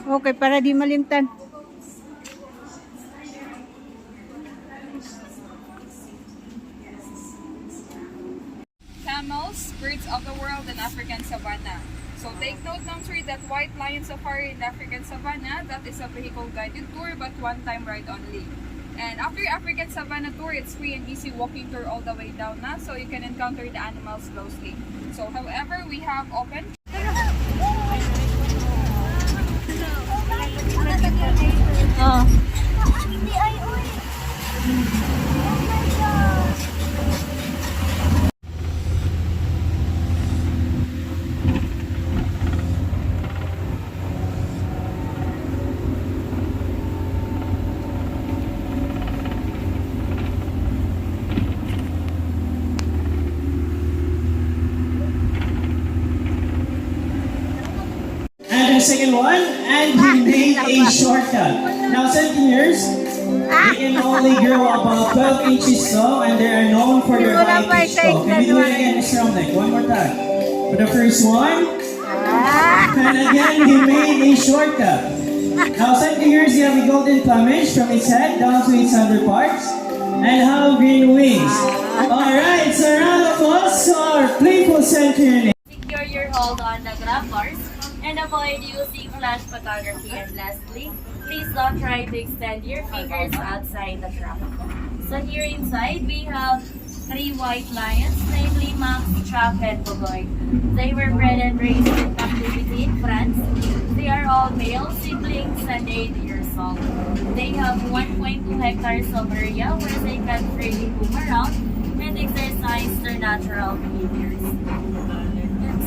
Okay, para di malimtan. Camels, birds of the world, and African savanna. So take note number 3 that White Lion Safari in African savanna, that is a vehicle guided tour but one-time ride only. And after African savanna tour, it's free and easy walking tour all the way down na, so you can encounter the animals closely. So however, we have open. Oh. And the second one, and he made a shortcut. Now, Sentinels, they can only grow about 12 inches tall, and they are known for their high pitch talk. Can we do it again, Mr. Romnick? One more time. For the first one, and again, he made a shortcut. Now, Sentinels, you have a golden plumage from its head down to its underparts, and have green wings. Alright, so a round of applause to our playful Sentinel. Secure your hold on the grab bars and avoid using flash photography. And lastly, please don't try to extend your fingers outside the trap. So here inside, we have 3 white lions, namely Max, Chap, and Bogoy. They were bred and raised in captivity in France. They are all male siblings and 8 years old. They have 1.2 hectares of area where they can freely move around and exercise their natural behaviors.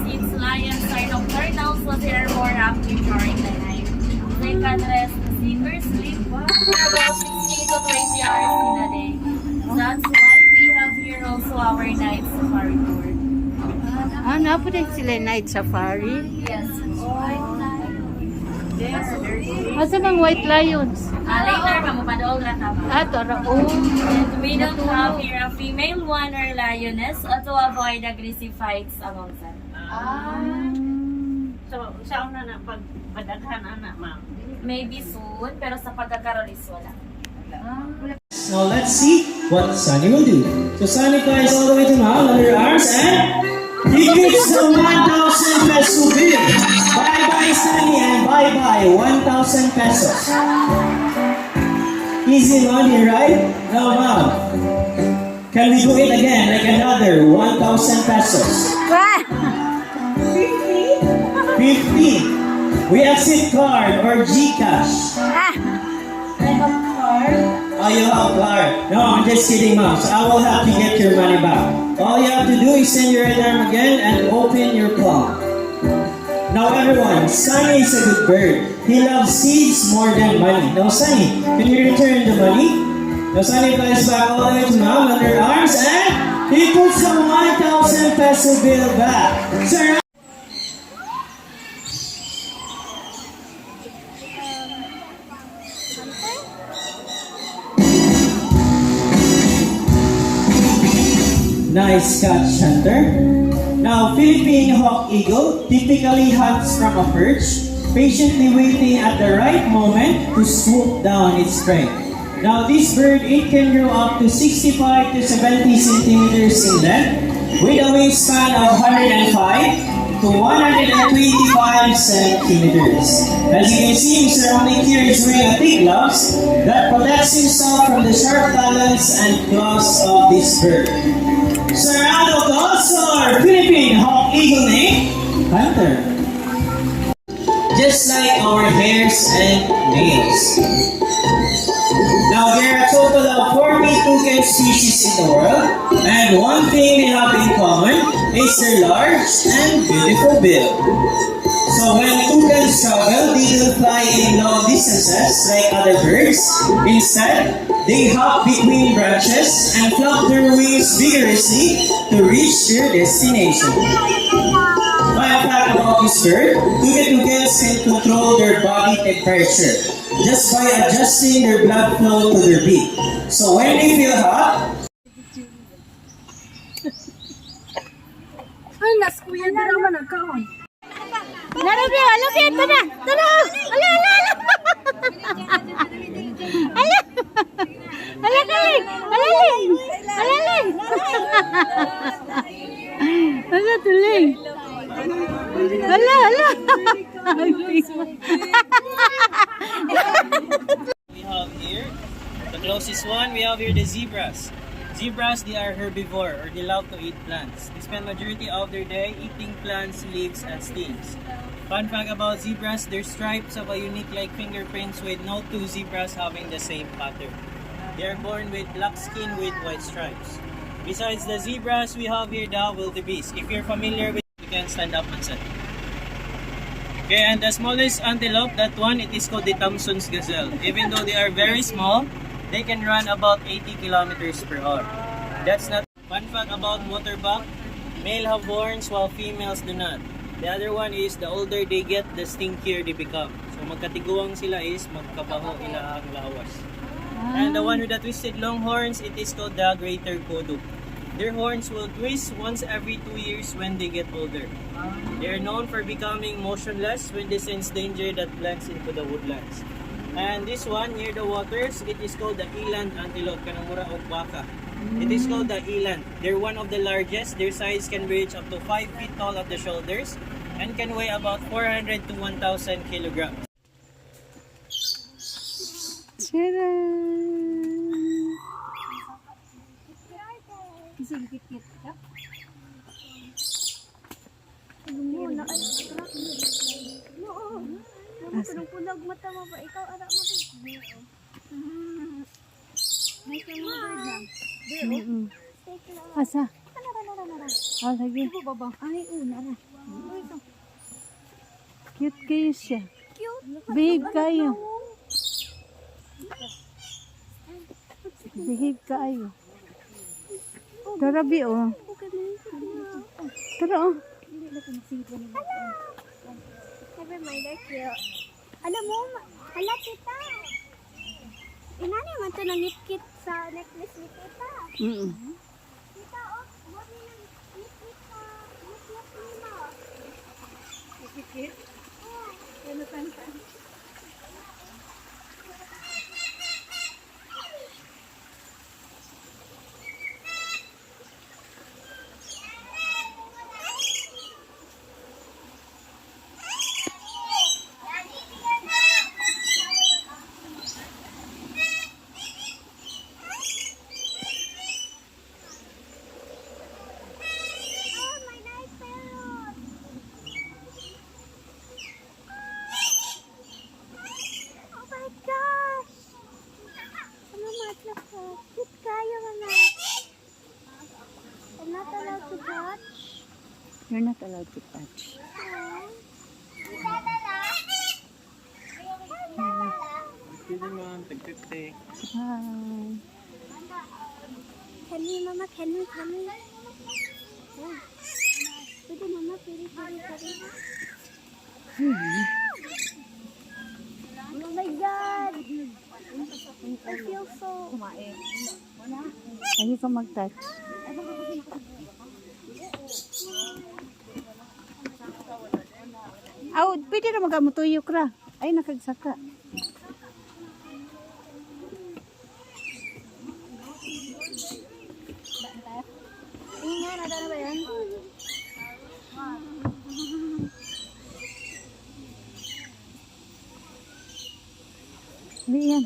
Since lions are nocturnal, so they are more active during the night. They can rest, sleep, or sleep for about 16 to 20 hours in a day. That's why we have here also our night safari tour. Ah, napunta sila night safari. Yes. White lion. Yes. Asan ang white lions? Later, mamupadool na tama. Ah, tara. Oh. And we don't have here a female one or lioness to avoid aggressive fights among them. So, saan na pagpadaghan na, ma'am? Maybe soon, pero sa pagkakaroon is wala. Now let's see what Sunny will do. So Sunny flies all the way to Mount under her arms and he kicks the 1,000 peso bill. Bye bye Sunny and bye bye 1,000 pesos. Easy money, right? Now Mom, can we do it again like another 1,000 pesos? 50. We accept card or GCash. Oh, you have card. No, I'm just kidding, Mom. So I will have to get your money back. All you have to do is send your right arm again and open your palm. Now everyone, Sunny is a good bird. He loves seeds more than money. Now Sunny, can you return the money? Now Sunny flies back all the way to Mom under her arms and he puts the 1,000 peso bill back. Sir, nice catch, Hunter. Now, Philippine hawk eagle typically hunts from a perch, patiently waiting at the right moment to swoop down its prey. Now, this bird, it can grow up to 65 to 70 centimeters in length, with a wingspan of 105 to 125 centimeters. As you can see, Mr. Romnick here is wearing a thick gloves that protects himself from the sharp talons and claws of this bird. Sir, round of applause for Philippine hawk eagle named Hunter. Just like our hairs and nails. Now, there are a total of 40 toucan species in the world, and one thing they have in common is their large and beautiful bill. So when toucans travel, they don't fly in long distances like other birds. Instead, they hop between branches and flap their wings vigorously to reach their destination. By a fact about this bird, toucans can control their body temperature just by adjusting their blood flow to their beak. So when they feel hot, Ay, nas kuya na naman ang kaon. Narabi, alabi, ito na. Ito na. Ala, ala, Alaling! Alaling! Alaling! Ala, tuling! Ala, ala! We have here, the closest one, we have here the zebras. Zebras, they are herbivore or they love to eat plants. They spend majority of their day eating plants, leaves, and stems. Fun fact about zebras, their stripes have a unique like fingerprints with no two zebras having the same pattern. They are born with black skin with white stripes. Besides the zebras, we have here the wildebeest. If you're familiar with, you can stand up and sit. Okay, and the smallest antelope, that one, it is called the Thompson's gazelle. Even though they are very small, they can run about 80 kilometers per hour. That's not. Fun fact about waterbuck, male have horns while females do not. The other one is the older they get, the stinkier they become. So magkatiguang sila is magkabaho ila ang lawas. And the one with the twisted long horns, it is called the greater kodu. Their horns will twist once every 2 years when they get older. They are known for becoming motionless when they sense danger that blends into the woodlands. And this one near the waters, it is called the eland antelope, kanamura o baka. It is called the eland. They're one of the largest. Their size can reach up to 5 feet tall at the shoulders and can weigh about 400 to 1,000 kilograms. Pulag mata mo ba? Ikaw, anak mo ba? May kamabay lang. Asa? Oh, lagi. Ay, nara. Cute kayo siya. Cute. Behave kayo. Behave kayo. Tarabi, oh. Tara, oh. Never mind, they're cute. Alam mo, hala tita. Inani man ito nangit-kit sa necklace ni tita. Tita, oh, buwan niya ng ngit-kit sa necklace ni mo. Ngit-kit? Oo. Ano kanta? Oh, my nice parrot. Oh my gosh! Ano matla ko? Cute kayo, mama. I'm not allowed to touch. You're not allowed to touch. Hi. Can we, mama? Can we? Oh. Pwede, mama. Pwede. Oh my God! I feel so... Lagi ka mag-touch. Aw, pwede na magamutuyok ra. Ay, nakagsaka. Ingat, ada na ba yan? Hindi yan.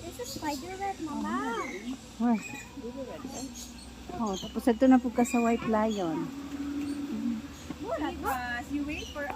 This is spider web, mama. Wah. Oh, tapos ito na po ka sa white lion. You wait for